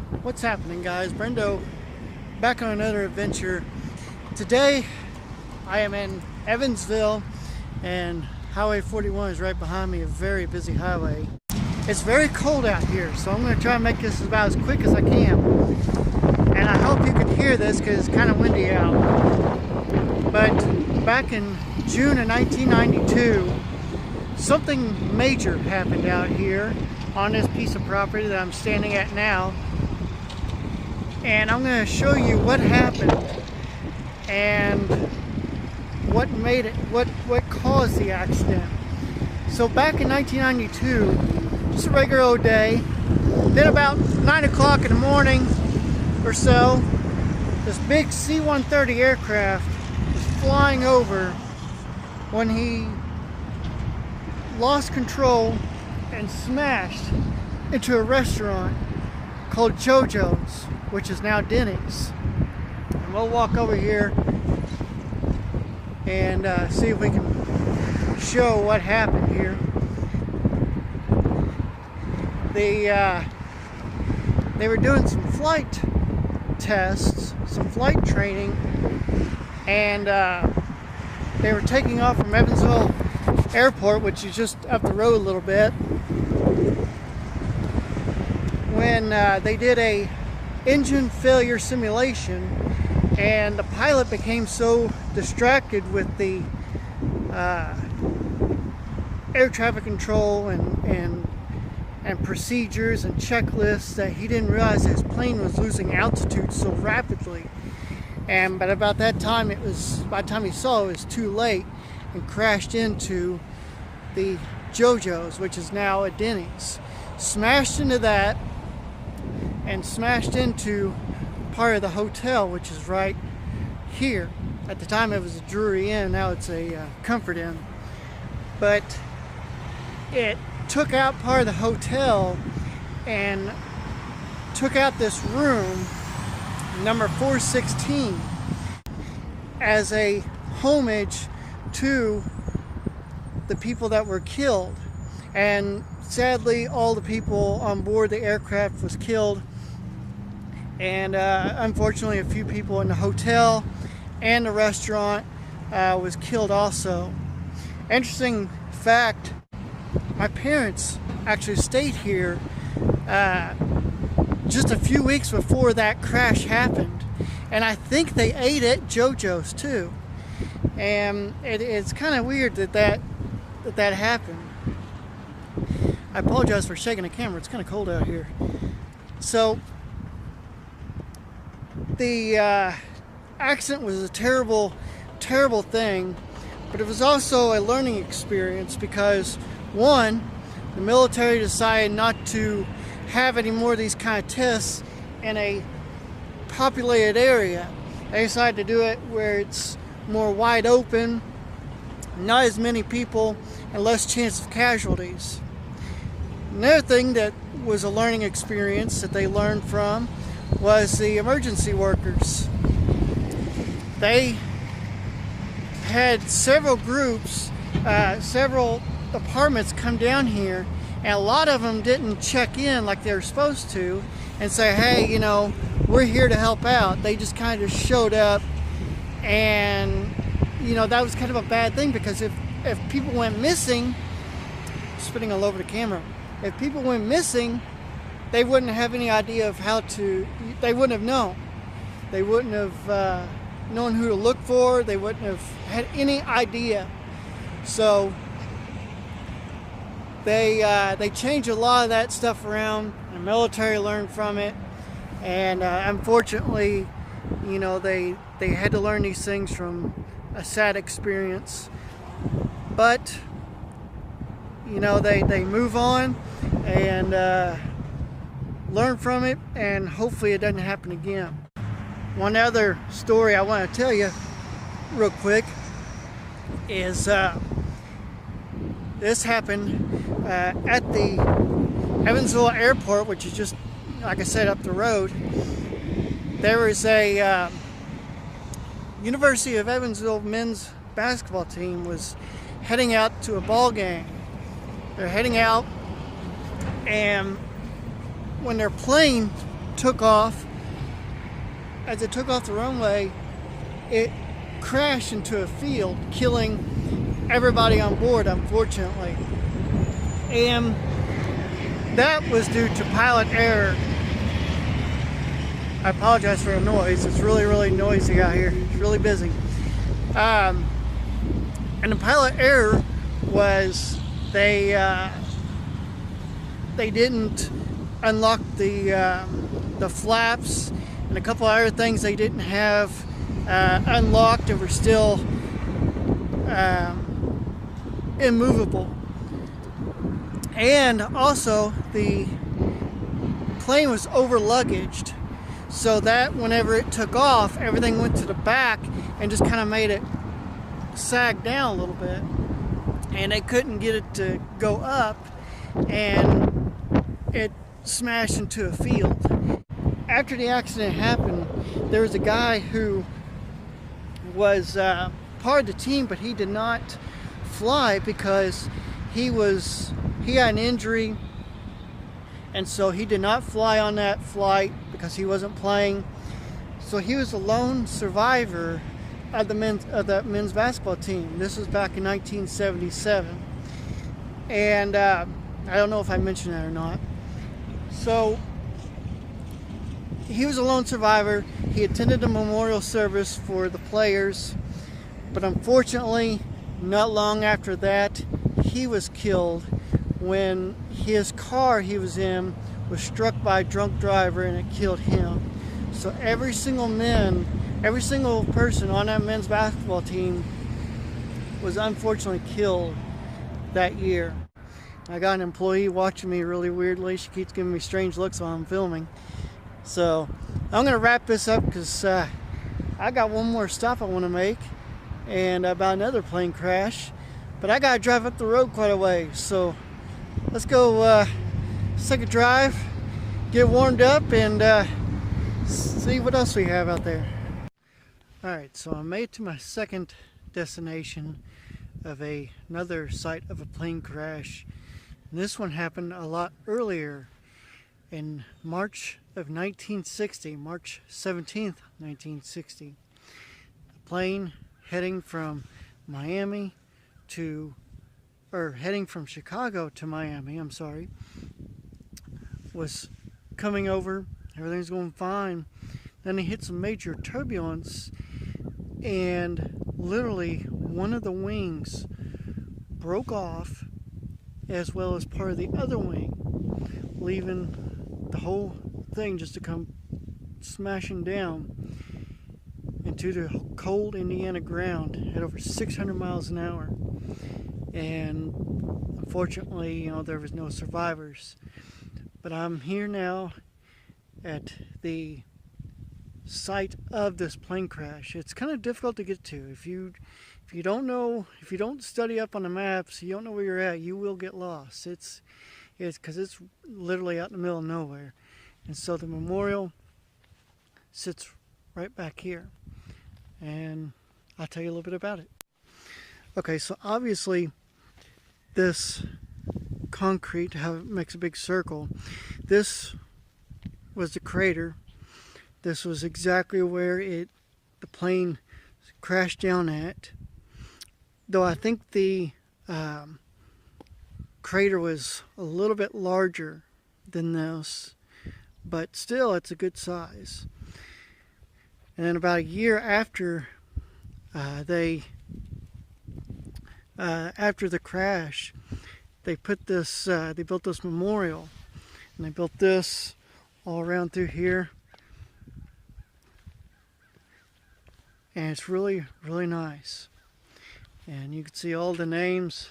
What's happening, guys? Brando back on another adventure. Today I am in Evansville and Highway 41 is right behind me, a very busy highway. It's very cold out here, so I'm going to try and make this about as quick as I can. And I hope you can hear this because it's kind of windy out. But back in June of 1992, something major happened out here on this piece of property that I'm standing at now. And I'm going to show you what happened and what made it, what caused the accident. So back in 1992, just a regular old day, then about 9 o'clock in the morning or so, this big C-130 aircraft was flying over when he lost control and smashed into a restaurant called JoJo's, which is now Denny's. And we'll walk over here and see if we can show what happened here. They were doing some flight tests, some flight training, and they were taking off from Evansville Airport, which is just up the road a little bit, when they did a engine failure simulation, and the pilot became so distracted with the air traffic control and procedures and checklists that he didn't realize his plane was losing altitude so rapidly. But about that time, by the time he saw it was too late, and crashed into the JoJo's, which is now a Denny's. Smashed into that and smashed into part of the hotel, which is right here. At the time it was a Drury Inn, now it's a Comfort Inn. But it took out part of the hotel and took out this room, number 416, as a homage to the people that were killed. And sadly, all the people on board the aircraft was killed, and unfortunately a few people in the hotel and the restaurant was killed also. Interesting fact, my parents actually stayed here just a few weeks before that crash happened, and I think they ate at JoJo's too. And it's kind of weird that happened. I apologize for shaking the camera, it's kind of cold out here. So the accident was a terrible thing, but it was also a learning experience because, one, the military decided not to have any more of these kind of tests in a populated area. They decided to do it where it's more wide open, not as many people, and less chance of casualties. Another thing that was a learning experience that they learned from was the emergency workers. They had several groups, several departments come down here, and a lot of them didn't check in like they were supposed to and say, hey, you know, we're here to help out. They just kind of showed up, and you know, that was kind of a bad thing, because if people went missing, spitting all over the camera, if people went missing, they wouldn't have any idea of how to, they wouldn't have known. They wouldn't have known who to look for. They wouldn't have had any idea. So they changed a lot of that stuff around. The military learned from it, and unfortunately, you know, they had to learn these things from a sad experience. But you know, they move on and learn from it, and hopefully it doesn't happen again. One other story I want to tell you real quick is this happened at the Evansville Airport, which is just, like I said, up the road. There was a University of Evansville men's basketball team was heading out to a ball game. They're heading out, and when their plane took off, the runway, it crashed into a field, killing everybody on board, unfortunately. And that was due to pilot error. I apologize for the noise. It's really, really noisy out here. It's really busy. And the pilot error was they didn't unlock the flaps and a couple other things they didn't have unlocked and were still immovable. And also the plane was over luggaged, so that whenever it took off, everything went to the back and just kind of made it sag down a little bit, and they couldn't get it to go up, and it smashed into a field. After the accident happened, there was a guy who was part of the team, but he did not fly because he had an injury, and so he did not fly on that flight because he wasn't playing. So he was a lone survivor of that men's basketball team. This was back in 1977, and I don't know if I mentioned that or not. So he was a lone survivor. He attended a memorial service for the players, but unfortunately, not long after that, he was killed when his car he was in was struck by a drunk driver, and it killed him. So every single person on that men's basketball team was unfortunately killed that year. I got an employee watching me really weirdly. She keeps giving me strange looks while I'm filming. So I'm going to wrap this up because I got one more stop I want to make, and about another plane crash. But I got to drive up the road quite a way. So let's go let's take a drive, get warmed up, and see what else we have out there. Alright, so I made it to my second destination of another site of a plane crash. And this one happened a lot earlier in March of 1960, March 17th, 1960. A plane heading from Chicago to Miami, I'm sorry, was coming over. Everything's going fine. Then he hit some major turbulence, and literally one of the wings broke off, as well as part of the other wing, leaving the whole thing just to come smashing down into the cold Indiana ground at over 600 miles an hour. And unfortunately, there was no survivors. But I'm here now at the site of this plane crash. It's kind of difficult to get to. If you don't study up on the maps, you don't know where you're at, you will get lost. It's because it's literally out in the middle of nowhere. And so the memorial sits right back here, and I'll tell you a little bit about it. Okay, so obviously this concrete, how it makes a big circle, this was the crater. This was exactly where the plane crashed down at. Though I think the crater was a little bit larger than this, but still it's a good size. And then about a year after after the crash, they built this memorial, and they built this all around through here, and it's really, really nice. And you can see all the names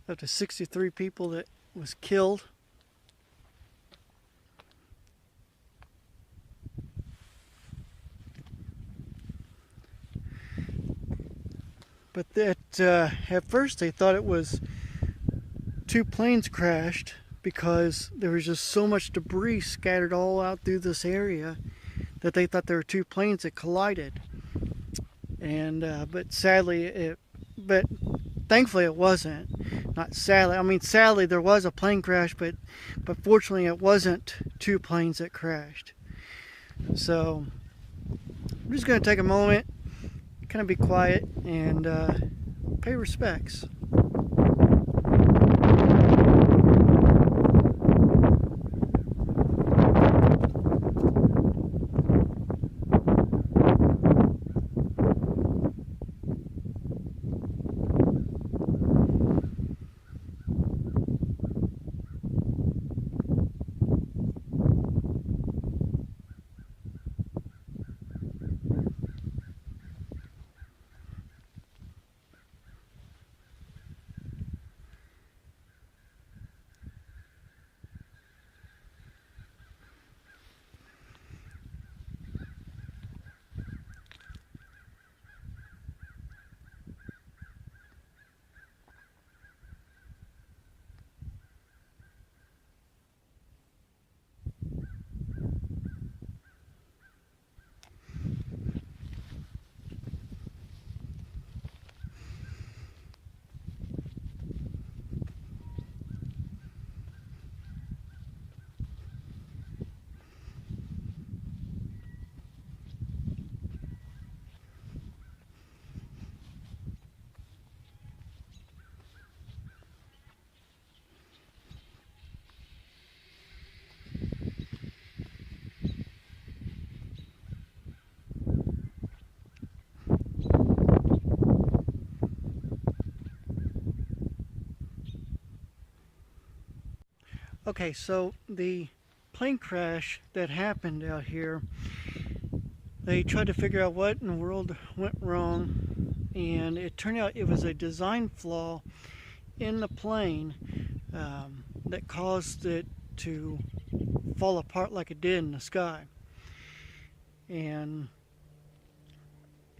of the 63 people that was killed. But that at first they thought it was two planes crashed because there was just so much debris scattered all out through this area that they thought there were two planes that collided. And but thankfully it wasn't. not sadly, I mean sadly there was a plane crash, but fortunately it wasn't two planes that crashed. So I'm just going to take a moment, kind of be quiet, and pay respects. Okay, so the plane crash that happened out here, they tried to figure out what in the world went wrong, and it turned out it was a design flaw in the plane that caused it to fall apart like it did in the sky. And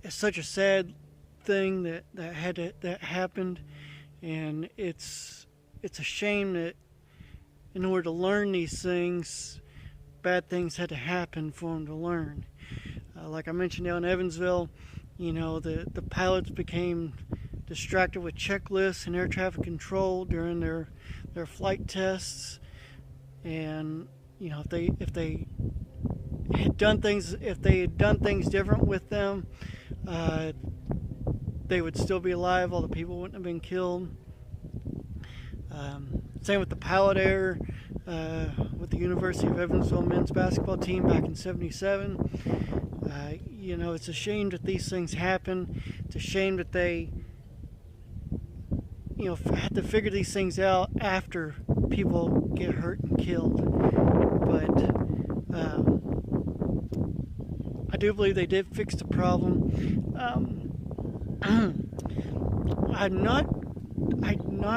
it's such a sad thing that happened, and it's a shame that in order to learn these things, bad things had to happen for them to learn. Like I mentioned down in Evansville, you know, the pilots became distracted with checklists and air traffic control during their flight tests, and you know, if they had done things different with them, they would still be alive. All the people wouldn't have been killed. Same with the pilot error with the University of Evansville men's basketball team back in '77. You know, it's a shame that these things happen. It's a shame that they, you know, had to figure these things out after people get hurt and killed. But I do believe they did fix the problem. I'm not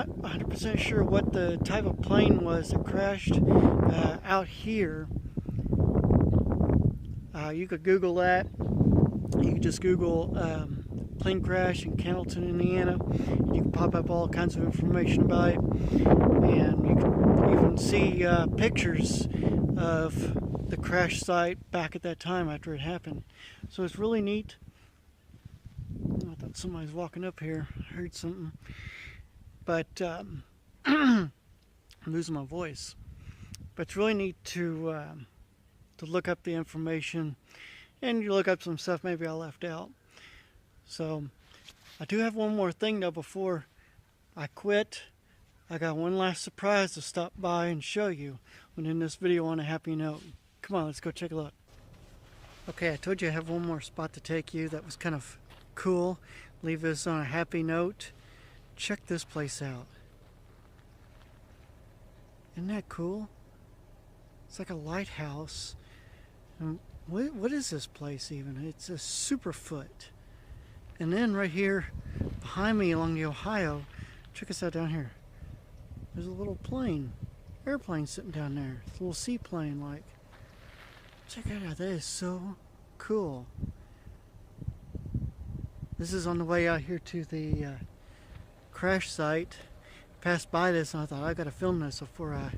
100% sure what the type of plane was that crashed out here. You could Google that. You could just Google plane crash in Candleton, Indiana. You can pop up all kinds of information about it, and you can even see pictures of the crash site back at that time after it happened. So it's really neat. I thought somebody was walking up here. I heard something. But I'm losing my voice. But it's really neat to look up the information, and you look up some stuff maybe I left out. So I do have one more thing though before I quit. I got one last surprise to stop by and show you when in this video on a happy note. Come on, let's go take a look. Okay, I told you I have one more spot to take you that was kind of cool. Leave this on a happy note. Check this place out. Isn't that cool? It's like a lighthouse. And what is this place even? It's a Superfoot. And then right here behind me along the Ohio, check us out down here. There's a little airplane sitting down there. It's a little seaplane like. Check it out, that is so cool. This is on the way out here to the crash site. Passed by this and I thought I gotta film this before I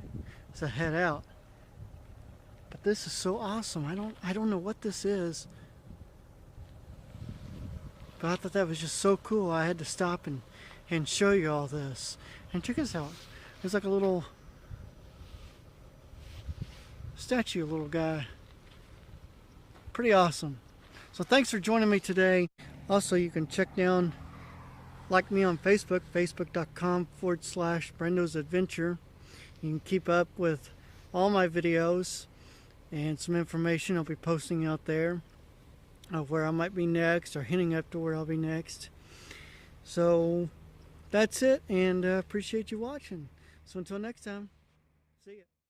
head out. But this is so awesome. I don't know what this is, but I thought that was just so cool. I had to stop and show you all this. And check this out. There's like a little statue, a little guy. Pretty awesome. So thanks for joining me today. Also, you can check down, like me on Facebook, facebook.com/Brando's Adventure. You can keep up with all my videos and some information I'll be posting out there of where I might be next, or hinting up to where I'll be next. So that's it, and appreciate you watching. So until next time.